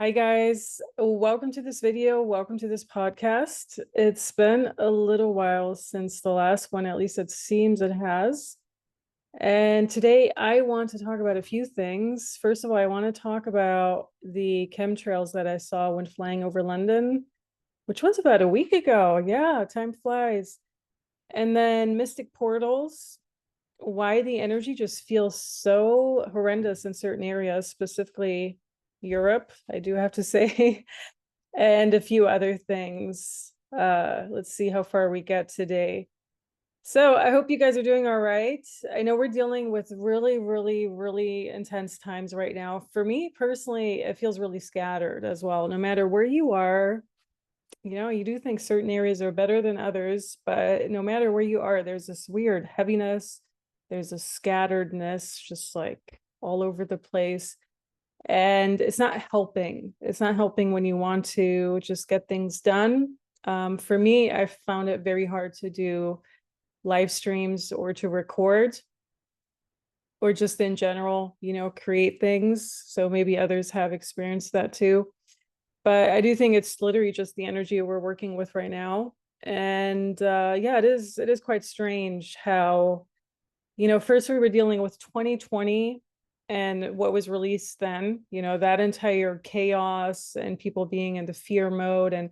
Hi guys, welcome to this video. Welcome to this podcast. It's been a little while since the last one, at least it seems it has. And today I want to talk about a few things. First of all, I want to talk about the chemtrails that I saw when flying over London, which was about a week ago. Yeah, time flies. And then mystic portals, why the energy just feels so horrendous in certain areas, specifically Europe, I do have to say, and a few other things. Let's see how far we get today. So I hope you guys are doing all right. I know we're dealing with really intense times right now. For me personally, it feels really scattered as well. No matter where you are, you do think certain areas are better than others, but no matter where you are, there's this weird heaviness. There's a scatteredness just like all over the place. And it's not helping. It's not helping when you want to just get things done. For me, I found it very hard to do live streams or to record or just in general, create things. So maybe others have experienced that too. But I do think it's literally just the energy we're working with right now. And yeah, it is quite strange how, first we were dealing with 2020 and what was released then, that entire chaos and people being in the fear mode and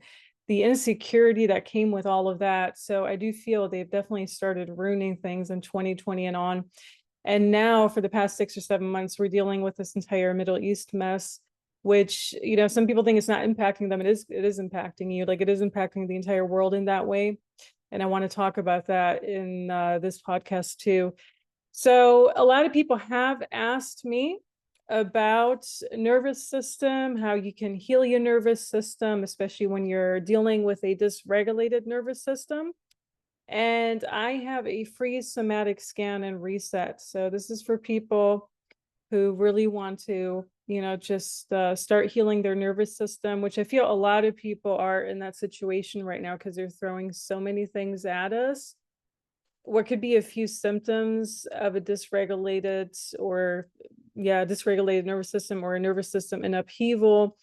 the insecurity that came with all of that. So I do feel they've definitely started ruining things in 2020 and on. And now for the past 6 or 7 months, we're dealing with this entire Middle East mess, which, some people think it's not impacting them. It is impacting you. Like it is impacting the entire world in that way. And I want to talk about that in this podcast too. So a lot of people have asked me about nervous system, how you can heal your nervous system, especially when you're dealing with a dysregulated nervous system. And I have a free somatic scan and reset. So this is for people who really want to, just start healing their nervous system, which I feel a lot of people are in that situation right now because they're throwing so many things at us. What could be a few symptoms of a dysregulated nervous system or a nervous system in upheaval?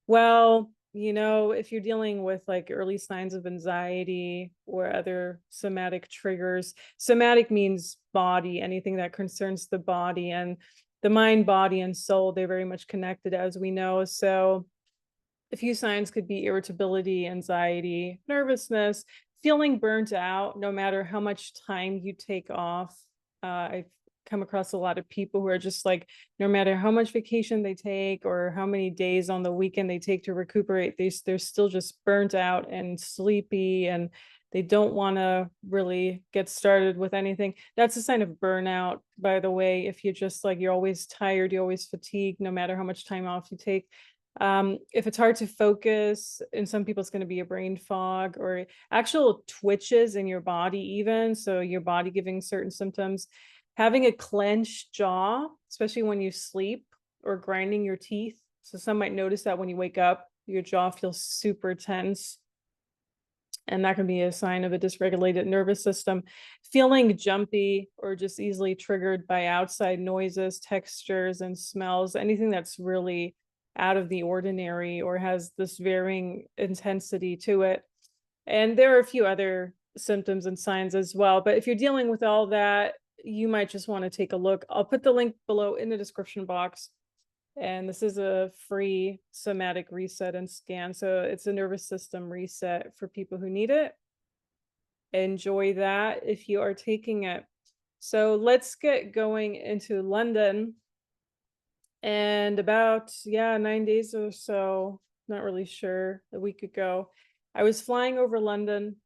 Well, if you're dealing with like early signs of anxiety or other somatic triggers, somatic means body, anything that concerns the body, and the mind, body, and soul, they're very much connected, as we know. So a few signs could be irritability, anxiety, nervousness, feeling burnt out no matter how much time you take off. I've come across a lot of people who are just like, no matter how much vacation they take or how many days on the weekend they take to recuperate, they're still just burnt out and sleepy, and they don't want to really get started with anything. That's a sign of burnout, by the way. If you're just like, you're always tired, you're always fatigued, no matter how much time off you take. If it's hard to focus, in some people it's going to be a brain fog or actual twitches in your body even, so your body giving certain symptoms. Having a clenched jaw, especially when you sleep, or grinding your teeth. So some might notice that when you wake up, your jaw feels super tense. And that can be a sign of a dysregulated nervous system. Feeling jumpy or just easily triggered by outside noises, textures, and smells, anything that's really out of the ordinary or has this varying intensity to it. And there are a few other symptoms and signs as well. But if you're dealing with all that, you might just want to take a look. I'll put the link below in the description box. And this is a free somatic reset and scan. So it's a nervous system reset for people who need it. Enjoy that if you are taking it. So let's get going into London. And about 9 days or so, not really sure, a week ago, I was flying over London,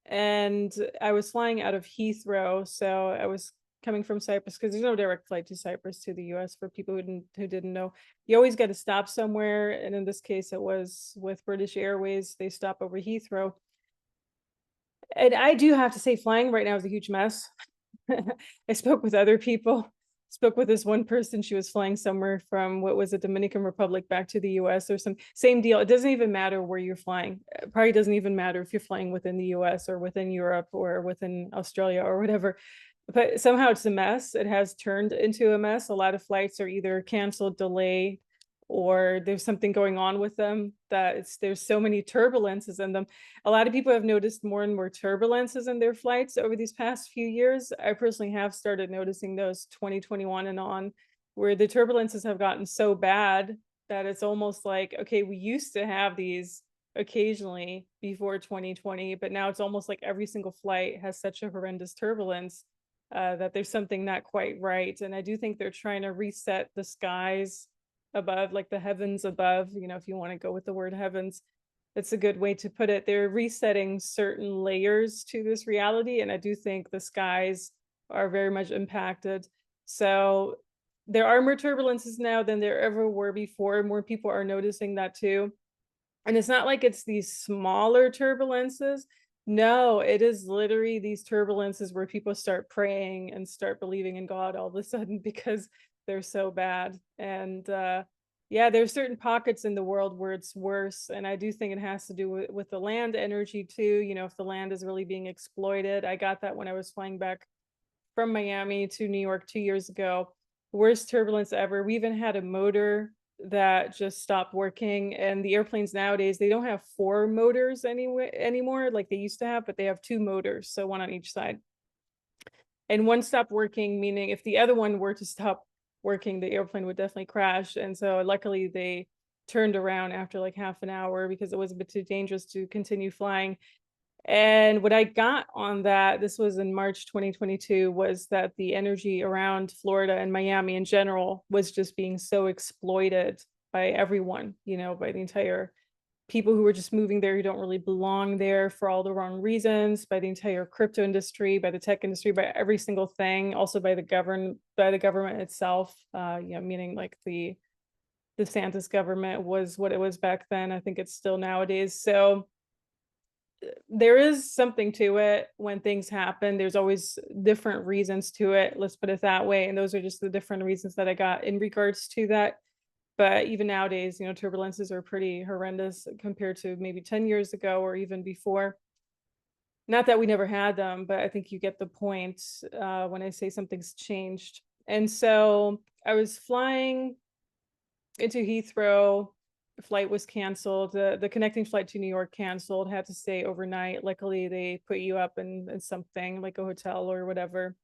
and I was flying out of Heathrow. So I was coming from Cyprus, because there's no direct flight to Cyprus to the US for people who didn't know. You always got to stop somewhere, and in this case it was with British Airways. They stop over Heathrow. And I do have to say, flying right now is a huge mess. I spoke with other people. Spoke with this one person. She was flying somewhere from, what was it, Dominican Republic back to the US or some same deal. It doesn't even matter where you're flying. It probably doesn't even matter if you're flying within the US or within Europe or within Australia or whatever. But somehow it's a mess. It has turned into a mess. A lot of flights are either canceled, delayed, or there's something going on with them, that there's so many turbulences in them. A lot of people have noticed more and more turbulences in their flights over these past few years. I personally have started noticing those 2021 and on, where the turbulences have gotten so bad that it's almost like, okay, we used to have these occasionally before 2020, but now it's almost like every single flight has such a horrendous turbulence, that there's something not quite right. And I do think they're trying to reset the skies above, like the heavens above, if you want to go with the word heavens, it's a good way to put it. They're resetting certain layers to this reality. And I do think the skies are very much impacted. So there are more turbulences now than there ever were before. More people are noticing that too. And it's not like it's these smaller turbulences. No, it is literally these turbulences where people start praying and start believing in God all of a sudden because they're so bad. And yeah, there's certain pockets in the world where it's worse. And I do think it has to do with the land energy too. If the land is really being exploited. I got that when I was flying back from Miami to New York 2 years ago. Worst turbulence ever. We even had a motor that just stopped working, and the airplanes nowadays, they don't have four motors anymore like they used to have, but they have two motors, so one on each side. And one stopped working, meaning if the other one were to stop working, the airplane would definitely crash. And so luckily they turned around after like half an hour because it was a bit too dangerous to continue flying. And what I got on that, this was in March 2022, was that the energy around Florida and Miami in general was just being so exploited by everyone, by the entire people who were just moving there who don't really belong there for all the wrong reasons, by the entire crypto industry, by the tech industry, by every single thing, also by the government itself, meaning like the DeSantis government was what it was back then. I think it's still nowadays. So there is something to it. When things happen, there's always different reasons to it, let's put it that way. And those are just the different reasons that I got in regards to that. But even nowadays, turbulences are pretty horrendous compared to maybe 10 years ago or even before. Not that we never had them, but I think you get the point when I say something's changed. And so I was flying into Heathrow. The flight was canceled. The connecting flight to New York canceled, had to stay overnight. Luckily, they put you up in something like a hotel or whatever.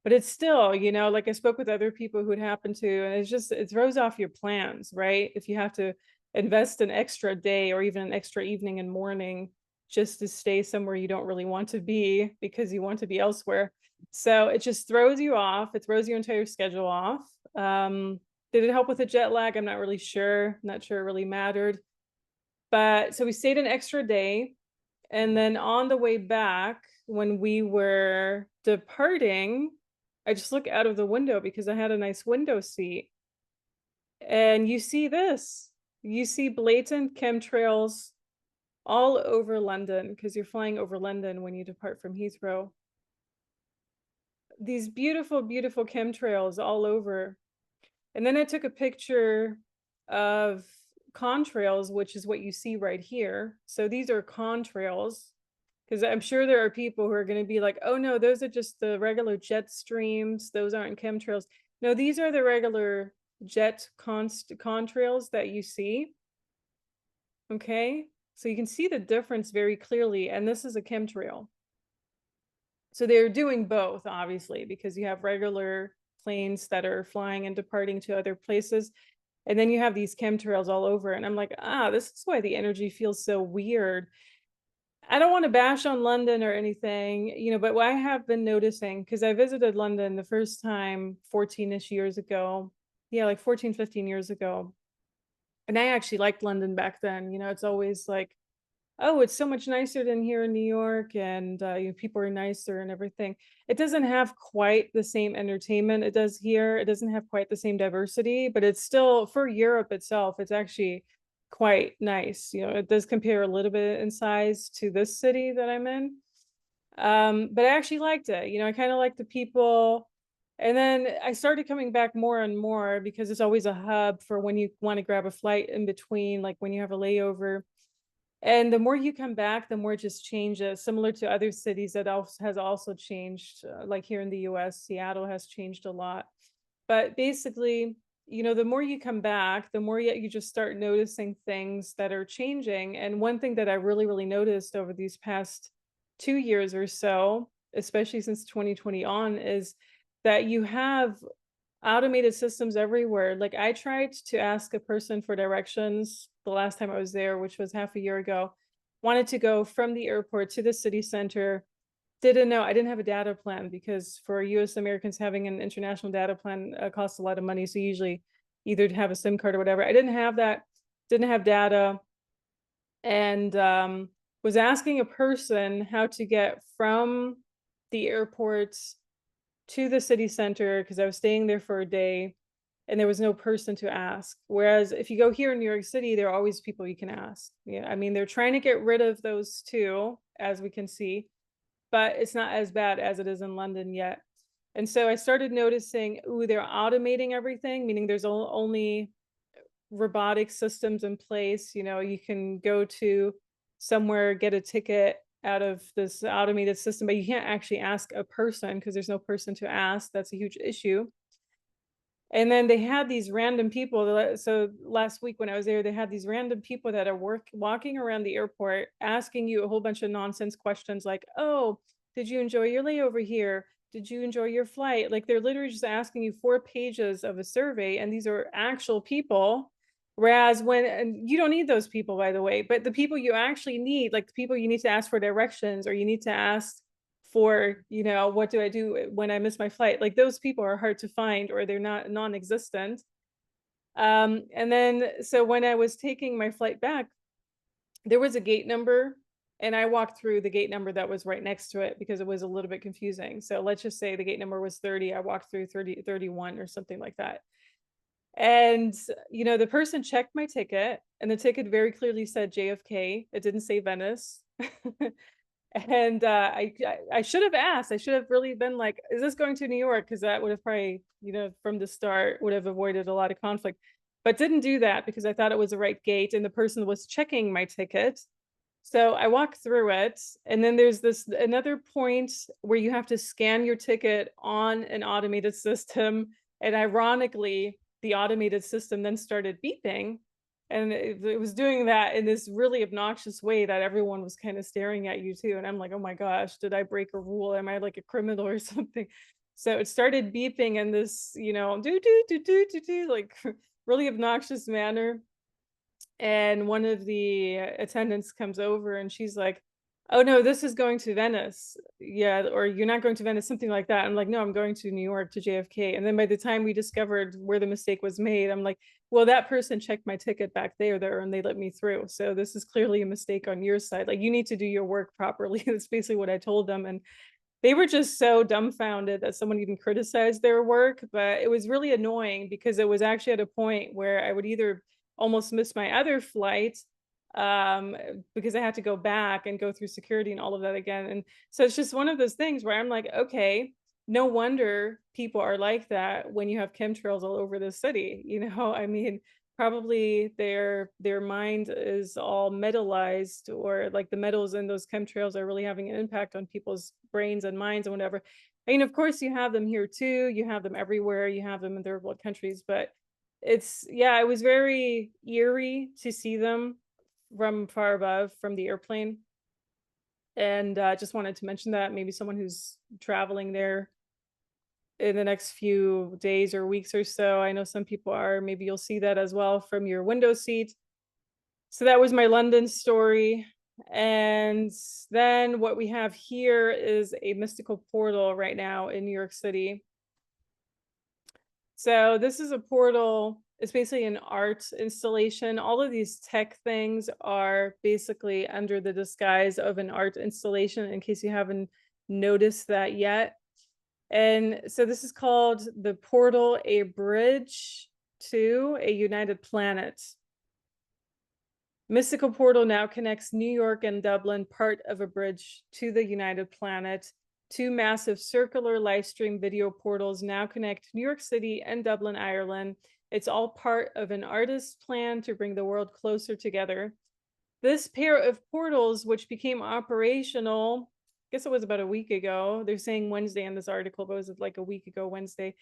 But it's still, like I spoke with other people who it happened to, and it throws off your plans, right? If you have to invest an extra day or even an extra evening and morning just to stay somewhere you don't really want to be because you want to be elsewhere. So it just throws you off. It throws your entire schedule off. Did it help with the jet lag? I'm not really sure. Not sure it really mattered. But so we stayed an extra day. And then on the way back, when we were departing, I just look out of the window because I had a nice window seat. And you see this. You see blatant chemtrails all over London because you're flying over London when you depart from Heathrow. These beautiful, beautiful chemtrails all over. And then I took a picture of contrails, which is what you see right here. So these are contrails, because I'm sure there are people who are going to be like, oh no, those are just the regular jet streams. Those aren't chemtrails. No, these are the regular jet contrails that you see. Okay, so you can see the difference very clearly. And this is a chemtrail. So they're doing both, obviously, because you have regular planes that are flying and departing to other places. And then you have these chemtrails all over. And I'm like, this is why the energy feels so weird. I don't want to bash on London or anything, but what I have been noticing, because I visited London the first time 14-ish years ago. Yeah, like 14, 15 years ago. And I actually liked London back then. It's always like, oh, it's so much nicer than here in New York, and people are nicer and everything. It doesn't have quite the same entertainment it does here. It doesn't have quite the same diversity, but it's still, for Europe itself, it's actually quite nice. It does compare a little bit in size to this city that I'm in. But I actually liked it. I kind of like the people. And then I started coming back more and more because it's always a hub for when you want to grab a flight in between, like when you have a layover. And the more you come back, the more it just changes, similar to other cities that has also changed. Like here in the US, Seattle has changed a lot. But basically, you know, the more you come back, the more you just start noticing things that are changing. And one thing that I really, really noticed over these past 2 years or so, especially since 2020 on, is that you have automated systems everywhere. Like I tried to ask a person for directions the last time I was there, which was half a year ago. Wanted to go from the airport to the city center. Didn't know. I didn't have a data plan because for US Americans, having an international data plan costs a lot of money. So usually either to have a SIM card or whatever. I didn't have that, didn't have data, and was asking a person how to get from the airport to the city center because I was staying there for a day and there was no person to ask. Whereas if you go here in New York City, there are always people you can ask. Yeah, I mean, they're trying to get rid of those too, as we can see, but it's not as bad as it is in London yet. And so I started noticing, ooh, they're automating everything, meaning there's only robotic systems in place. You know, you can go to somewhere, get a ticket out of this automated system, but you can't actually ask a person because there's no person to ask. That's a huge issue. And then they had these random people. So last week when I was there, they had these random people that are walking around the airport asking you a whole bunch of nonsense questions like, oh, did you enjoy your layover here? Did you enjoy your flight? Like they're literally just asking you 4 pages of a survey, and these are actual people. Whereas and you don't need those people, by the way, but the people you actually need, like the people you need to ask for directions, or you need to ask for, you know, what do I do when I miss my flight? Like those people are hard to find, or they're not non-existent. And then so when I was taking my flight back, there was a gate number, and I walked through the gate number that was right next to it because it was a little bit confusing. So let's just say the gate number was 30. I walked through 30, 31 or something like that. And, you know, the person checked my ticket, and the ticket very clearly said JFK. It didn't say Venice. And I should have asked. I should have really been like, "Is this going to New York?" Because that would have probably, you know, from the start would have avoided a lot of conflict. But didn't do that because I thought it was the right gate, and the person was checking my ticket. So I walked through it, and then there's this another point where you have to scan your ticket on an automated system. And ironically, the automated system then started beeping, and it was doing that in this really obnoxious way that everyone was kind of staring at you too. And I'm like, oh my gosh, did I break a rule? Am I like a criminal or something? So it started beeping in this, you know, do do do do do do, like really obnoxious manner. And one of the attendants comes over and she's like, oh no, this is going to Venice. Yeah, or you're not going to Venice, something like that. I'm like, no, I'm going to New York to JFK. And then by the time we discovered where the mistake was made, I'm like, well, that person checked my ticket back there, and they let me through. So this is clearly a mistake on your side. Like, you need to do your work properly. That's basically what I told them. And they were just so dumbfounded that someone even criticized their work. But it was really annoying because it was actually at a point where I would either almost miss my other flight because I had to go back and go through security and all of that again. And so it's just one of those things where I'm like, okay, no wonder people are like that when you have chemtrails all over the city. You know, I mean, probably their mind is all metallized, or like the metals in those chemtrails are really having an impact on people's brains and minds and whatever. I mean, of course you have them here too, you have them everywhere, you have them in third world countries, but it's, yeah, it was very eerie to see them from far above from the airplane. And just wanted to mention that maybe someone who's traveling there in the next few days or weeks or so, I know some people are, maybe you'll see that as well from your window seat. So that was my London story. And then what we have here is a mystical portal right now in New York City. So this is a portal. It's basically an art installation. All of these tech things are basically under the disguise of an art installation, in case you haven't noticed that yet. And so this is called the portal, a bridge to a united planet. Mystical portal now connects New York and Dublin, part of a bridge to the united planet. Two massive circular live stream video portals now connect New York City and Dublin, Ireland. It's all part of an artist's plan to bring the world closer together. This pair of portals, which became operational, I guess it was about a week ago. They're saying Wednesday in this article, but it was like a week ago Wednesday.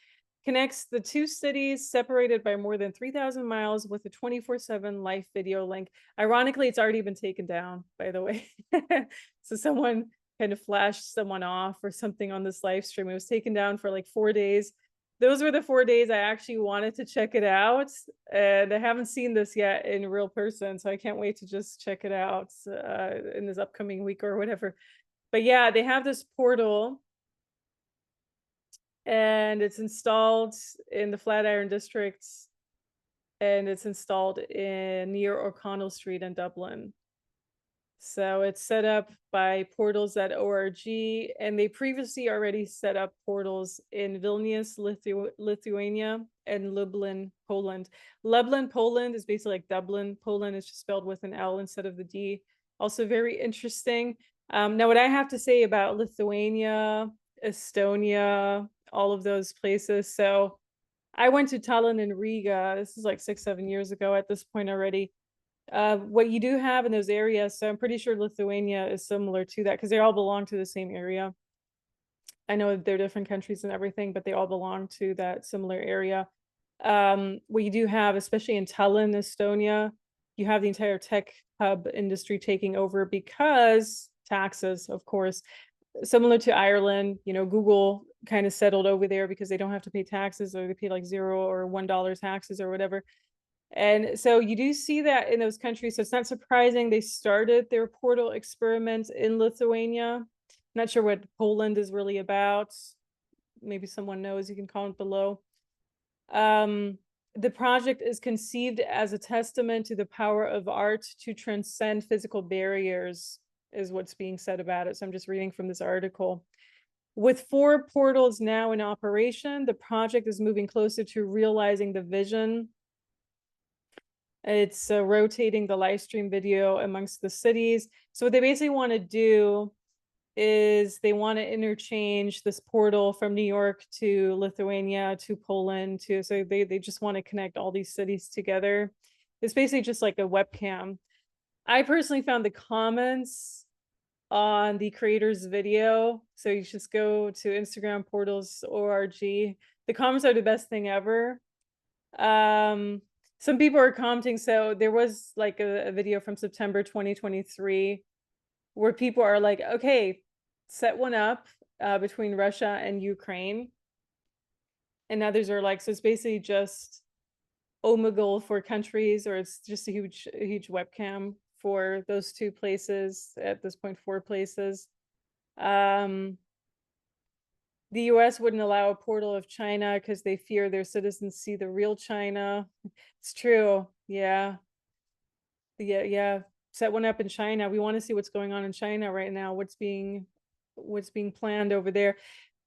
connects the two cities separated by more than 3,000 miles with a 24/7 live video link. Ironically, it's already been taken down, by the way. So someone kind of flashed someone off or something on this live stream. It was taken down for like 4 days. Those were the 4 days I actually wanted to check it out. And I haven't seen this yet in real person. So I can't wait to just check it out in this upcoming week or whatever. But yeah, they have this portal and it's installed in the Flatiron District, and it's installed in near O'Connell Street in Dublin. So it's set up by portals.org, and they previously already set up portals in Vilnius, Lithuania, and Lublin, Poland. Lublin, Poland is basically like Dublin, Poland. Is just spelled with an L instead of the D. Also very interesting. Now, what I have to say about Lithuania, Estonia, all of those places. So I went to Tallinn and Riga. This is like 6, 7 years ago at this point already. What you do have in those areas, so I'm pretty sure Lithuania is similar to that because they all belong to the same area. I know they're different countries and everything, but they all belong to that similar area. What you do have, especially in Tallinn, Estonia, you have the entire tech hub industry taking over because taxes, of course. Similar to Ireland, Google kind of settled over there because they don't have to pay taxes, or they pay like $0 or $1 taxes or whatever. And so you do see that in those countries. So it's not surprising they started their portal experiments in Lithuania. Not sure what Poland is really about. Maybe someone knows, you can comment below. The project is conceived as a testament to the power of art to transcend physical barriers, is what's being said about it. So I'm just reading from this article. With 4 portals now in operation, the project is moving closer to realizing the vision. It's rotating the live stream video amongst the cities. So what they basically want to do is they want to interchange this portal from New York to Lithuania to Poland to, so they just want to connect all these cities together. It's basically just like a webcam. I personally found the comments on the creator's video, so you just go to Instagram portals.org. The comments are the best thing ever. Some people are commenting, so there was like a video from September 2023 where people are like, okay, set one up between Russia and Ukraine. And others are like, so it's basically just Omegle for countries, or it's just a huge webcam for those 2 places, at this point 4 places. The US wouldn't allow a portal of China because they fear their citizens see the real China. It's true. Yeah. Set one up in China. We want to see what's going on in China right now, what's being planned over there.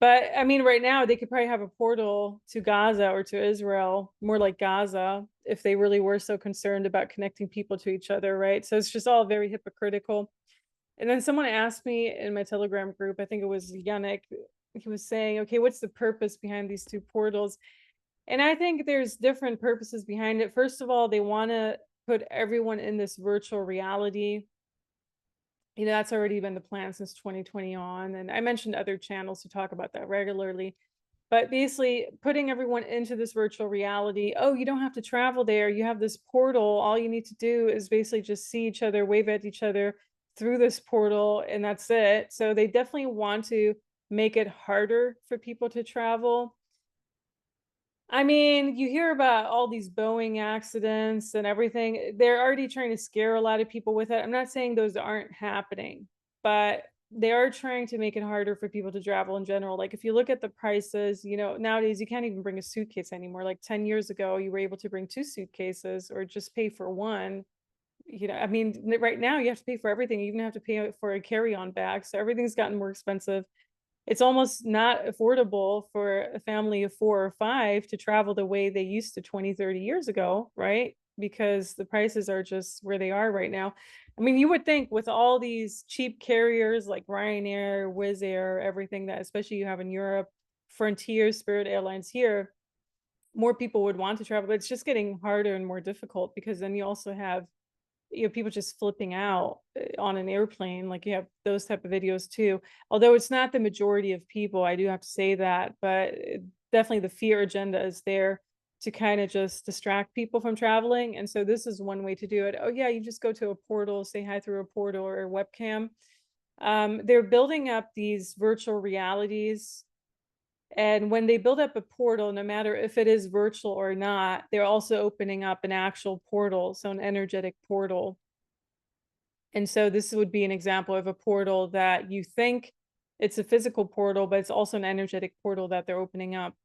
But I mean, right now they could probably have a portal to Gaza or to Israel, more like Gaza, if they really were so concerned about connecting people to each other, right? So it's just all very hypocritical. And then someone asked me in my Telegram group, I think it was Yannick, he was saying, okay, what's the purpose behind these 2 portals? And I think there's different purposes behind it. First of all, they want to put everyone in this virtual reality. That's already been the plan since 2020 on. And I mentioned other channels to talk about that regularly. But basically putting everyone into this virtual reality. Oh, you don't have to travel there. You have this portal. All you need to do is basically just see each other, wave at each other through this portal, and that's it. So they definitely want to make it harder for people to travel. I mean, you hear about all these Boeing accidents and everything. They're already trying to scare a lot of people with it. I'm not saying those aren't happening, but they are trying to make it harder for people to travel in general. Like if you look at the prices, nowadays you can't even bring a suitcase anymore. Like 10 years ago, you were able to bring 2 suitcases or just pay for one. I mean, right now you have to pay for everything. You even have to pay for a carry-on bag. So everything's gotten more expensive. It's almost not affordable for a family of 4 or 5 to travel the way they used to 20, 30 years ago, right? Because the prices are just where they are right now. I mean, you would think with all these cheap carriers like Ryanair, Wizz Air, everything that especially you have in Europe, Frontier, Spirit Airlines here, more people would want to travel, but it's just getting harder and more difficult because then you also have people just flipping out on an airplane. Like you have those type of videos too, although it's not the majority of people, I do have to say that, but definitely the fear agenda is there to kind of just distract people from traveling. And so this is one way to do it. Oh yeah, you just go to a portal, say hi through a portal or a webcam. They're building up these virtual realities. And when they build up a portal, no matter if it is virtual or not, they're also opening up an actual portal, so an energetic portal. And so this would be an example of a portal that you think it's a physical portal, but it's also an energetic portal that they're opening up.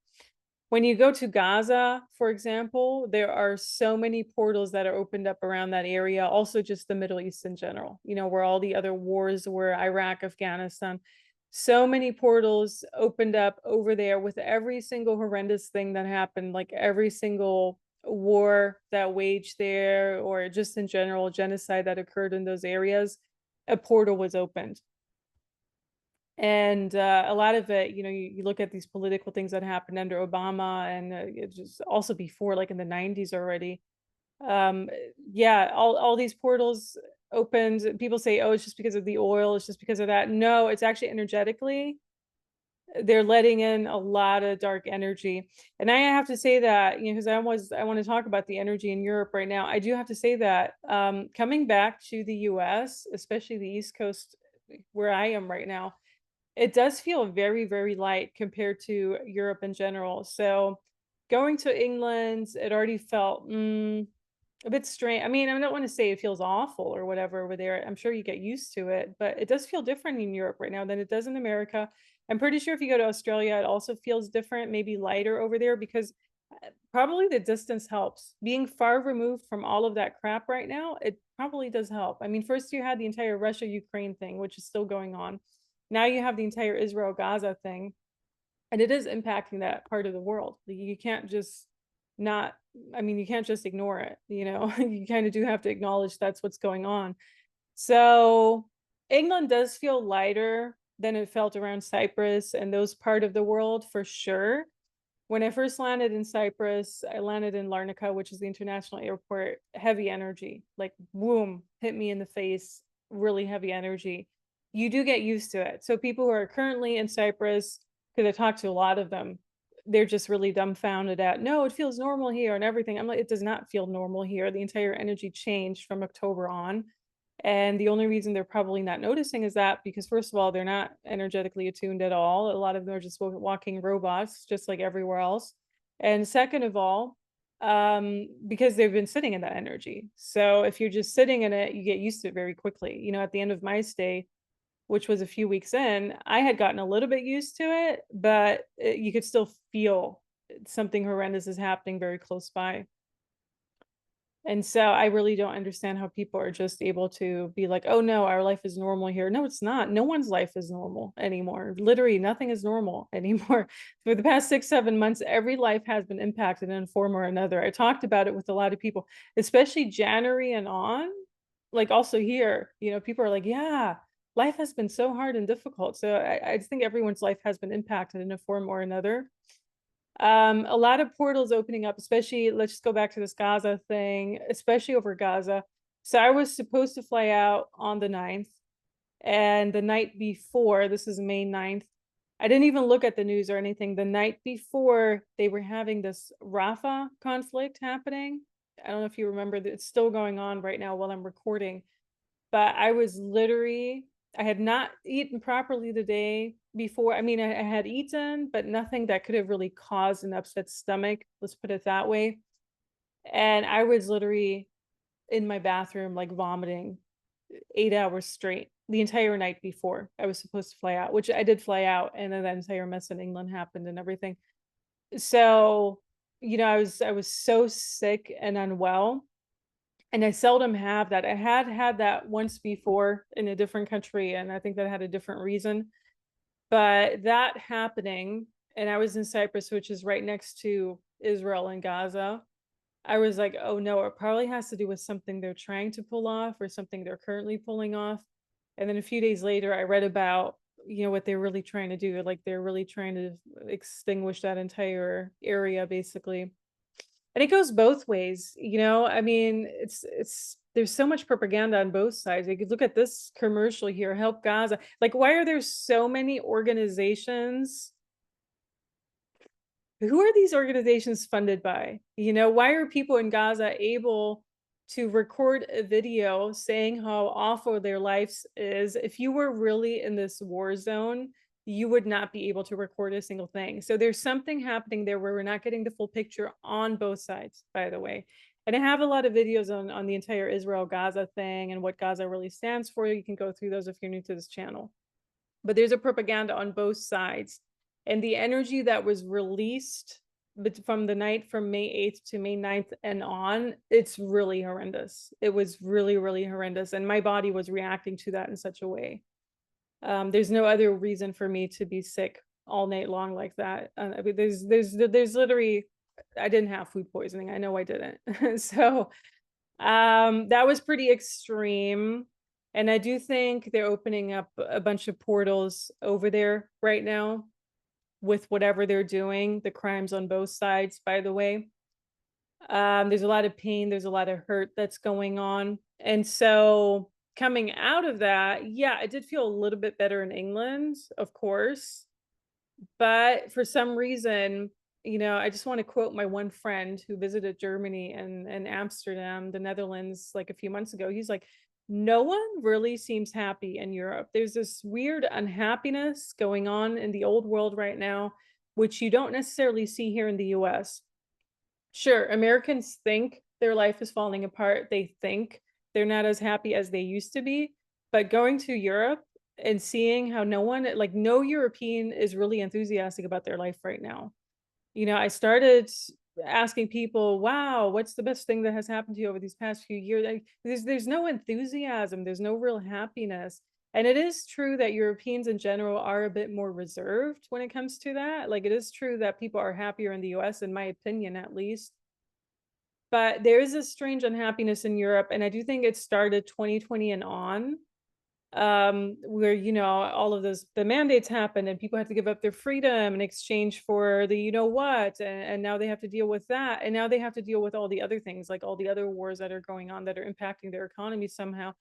When you go to Gaza, for example, there are so many portals that are opened up around that area. Also just the Middle East in general, you know, where all the other wars were, Iraq, Afghanistan, so many portals opened up over there with every single horrendous thing that happened, like every single war that waged there, or just in general genocide that occurred in those areas, a portal was opened. And a lot of it, you know, you look at these political things that happened under Obama, and it just also before, like in the 90s already. Yeah, all these portals opened. People say, oh, it's just because of the oil, it's just because of that. No, it's actually energetically, they're letting in a lot of dark energy. And I have to say that, you know, because I want to talk about the energy in Europe right now. I do have to say that coming back to the US, especially the East Coast where I am right now, it does feel very, very light compared to Europe in general. So going to England, it already felt a bit strange. I mean, I don't want to say it feels awful or whatever over there. I'm sure you get used to it, but it does feel different in Europe right now than it does in America. I'm pretty sure if you go to Australia, it also feels different, maybe lighter over there, because probably the distance helps. Being far removed from all of that crap right now, it probably does help. I mean, first you had the entire Russia-Ukraine thing, which is still going on. Now you have the entire Israel-Gaza thing, and it is impacting that part of the world. You can't just not, I mean, you can't just ignore it, you know. You kind of do have to acknowledge that's what's going on. So England does feel lighter than it felt around Cyprus and those part of the world for sure. When I first landed in Cyprus, I landed in Larnaca, which is the international airport, heavy energy, like boom, hit me in the face, really heavy energy. You do get used to it. So people who are currently in Cyprus, because I talked to a lot of them, they're just really dumbfounded at, no, it feels normal here and everything. I'm like, it does not feel normal here. The entire energy changed from October on. And the only reason they're probably not noticing is that because, first of all, they're not energetically attuned at all. A lot of them are just walking robots, just like everywhere else. And second of all, because they've been sitting in that energy. So if you're just sitting in it, you get used to it very quickly. You know, at the end of my stay, which was a few weeks in, I had gotten a little bit used to it, but you could still feel something horrendous is happening very close by. And so I really don't understand how people are just able to be like, oh no, our life is normal here. No, it's not. No one's life is normal anymore. Literally nothing is normal anymore. For the past 6-7 months, every life has been impacted in a form or another. I talked about it with a lot of people, especially January and on, like also here, you know, people are like, yeah, life has been so hard and difficult. So I think everyone's life has been impacted in a form or another. A lot of portals opening up, especially, let's just go back to this Gaza thing, especially over Gaza. So I was supposed to fly out on the 9th, and the night before, this is May 9th, I didn't even look at the news or anything. The night before, they were having this Rafah conflict happening. I don't know if you remember that, it's still going on right now while I'm recording. But I was literally, I had not eaten properly the day before. I mean, I had eaten, but nothing that could have really caused an upset stomach. Let's put it that way. And I was literally in my bathroom, like vomiting 8 hours straight the entire night before I was supposed to fly out, which I did fly out. And then that entire mess in England happened and everything. So, you know, I was so sick and unwell. And I seldom have that. I had that once before in a different country, and I think that had a different reason. But that happening, and I was in Cyprus, which is right next to Israel and Gaza. I was like, oh no, it probably has to do with something they're trying to pull off or something they're currently pulling off. And then a few days later, I read about, you know, what they're really trying to do. Like they're really trying to extinguish that entire area, basically. And it goes both ways, you know. I mean, it's there's so much propaganda on both sides. You could look at this commercial here, help Gaza. Like, why are there so many organizations who are these organizations funded by? You know, why are people in Gaza able to record a video saying how awful their lives is? If you were really in this war zone, you would not be able to record a single thing. So there's something happening there where we're not getting the full picture on both sides, by the way. And I have a lot of videos on the entire Israel Gaza thing and what Gaza really stands for. You can go through those if you're new to this channel. But there's a propaganda on both sides. And the energy that was released from the night from May 8th to May 9th and on, it's really horrendous. It was really, really horrendous. And my body was reacting to that in such a way. There's no other reason for me to be sick all night long like that. I mean, there's literally, I didn't have food poisoning. I know I didn't. So that was pretty extreme. And I do think they're opening up a bunch of portals over there right now with whatever they're doing, the crimes on both sides, by the way. There's a lot of pain, there's a lot of hurt that's going on. And so coming out of that, yeah, I did feel a little bit better in England, of course. But for some reason, you know, I just want to quote my one friend who visited Germany and Amsterdam, the Netherlands, like a few months ago. He's like, no one really seems happy in Europe. There's this weird unhappiness going on in the old world right now, which you don't necessarily see here in the US. Sure, Americans think their life is falling apart. They think they're not as happy as they used to be. But going to Europe and seeing how no one, like no European is really enthusiastic about their life right now. You know, I started asking people, wow, what's the best thing that has happened to you over these past few years? Like, there's no enthusiasm, there's no real happiness. And it is true that Europeans in general are a bit more reserved when it comes to that. Like, it is true that people are happier in the US, in my opinion, at least. But there is a strange unhappiness in Europe. And I do think it started 2020 and on, where, you know, all of those, the mandates happened and people had to give up their freedom in exchange for the, you know what, and now they have to deal with that. And now they have to deal with all the other things, like all the other wars that are going on that are impacting their economy somehow.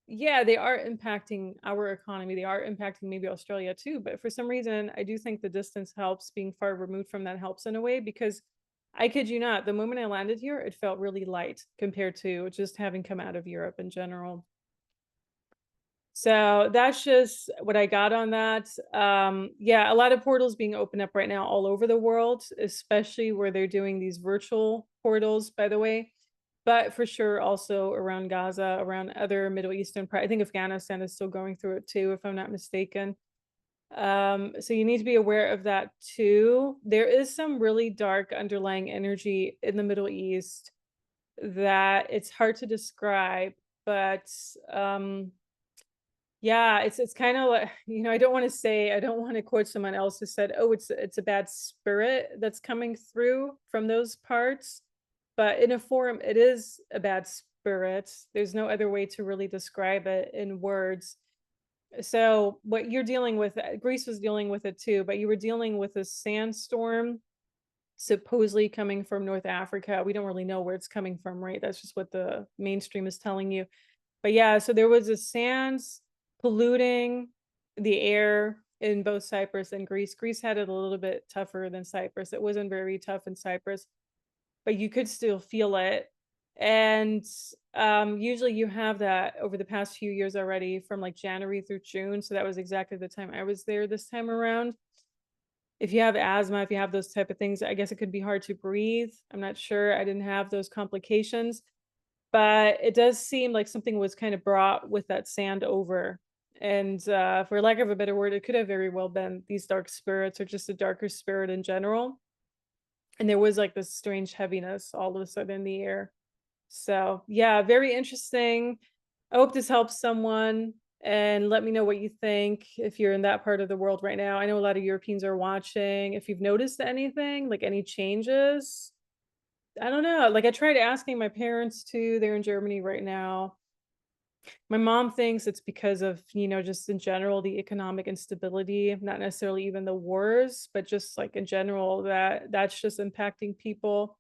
Yeah, they are impacting our economy. They are impacting maybe Australia too. But for some reason, I do think the distance helps. Being far removed from that helps in a way, because I kid you not, the moment I landed here, it felt really light compared to just having come out of Europe in general. So that's just what I got on that. Yeah, a lot of portals being opened up right now all over the world, especially where they're doing these virtual portals, by the way. But for sure, also around Gaza, around other Middle Eastern, I think Afghanistan is still going through it too, if I'm not mistaken. So you need to be aware of that too. There is some really dark underlying energy in the Middle East that it's hard to describe, but yeah, it's kind of like, you know, I don't want to quote someone else who said, oh, it's a bad spirit that's coming through from those parts. But in a form, it is a bad spirit. There's no other way to really describe it in words. So what you're dealing with, Greece was dealing with it too, but you were dealing with a sandstorm supposedly coming from North Africa. We don't really know where it's coming from, right? That's just what the mainstream is telling you. But yeah, so there was a sands polluting the air in both Cyprus and Greece. Greece had it a little bit tougher than Cyprus. It wasn't very tough in Cyprus, but you could still feel it. And usually you have that over the past few years already, from like January through June. So that was exactly the time I was there this time around. If you have asthma, if you have those type of things, I guess it could be hard to breathe. I'm not sure. I didn't have those complications, but it does seem like something was kind of brought with that sand over. And for lack of a better word, it could have very well been these dark spirits or just a darker spirit in general. And there was like this strange heaviness all of a sudden in the air. So yeah, very interesting. I hope this helps someone, and let me know what you think if you're in that part of the world right now. I know a lot of Europeans are watching. If you've noticed anything, like any changes, I don't know. Like I tried asking my parents too. They're in Germany right now. My mom thinks it's because of, you know, just in general, the economic instability, not necessarily even the wars, but just like in general, that's just impacting people.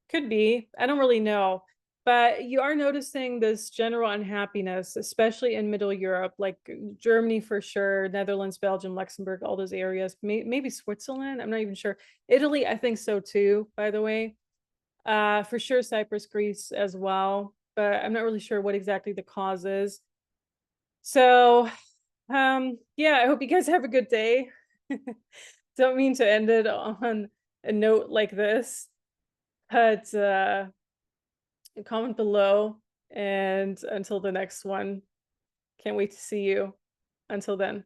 Could be. I don't really know. But you are noticing this general unhappiness, especially in Middle Europe, like Germany for sure, Netherlands, Belgium, Luxembourg, all those areas, maybe Switzerland. I'm not even sure. Italy, I think so too, by the way. For sure, Cyprus, Greece as well, but I'm not really sure what exactly the cause is. So, yeah, I hope you guys have a good day. Don't mean to end it on a note like this, but comment below, and until the next one, can't wait to see you. Until then.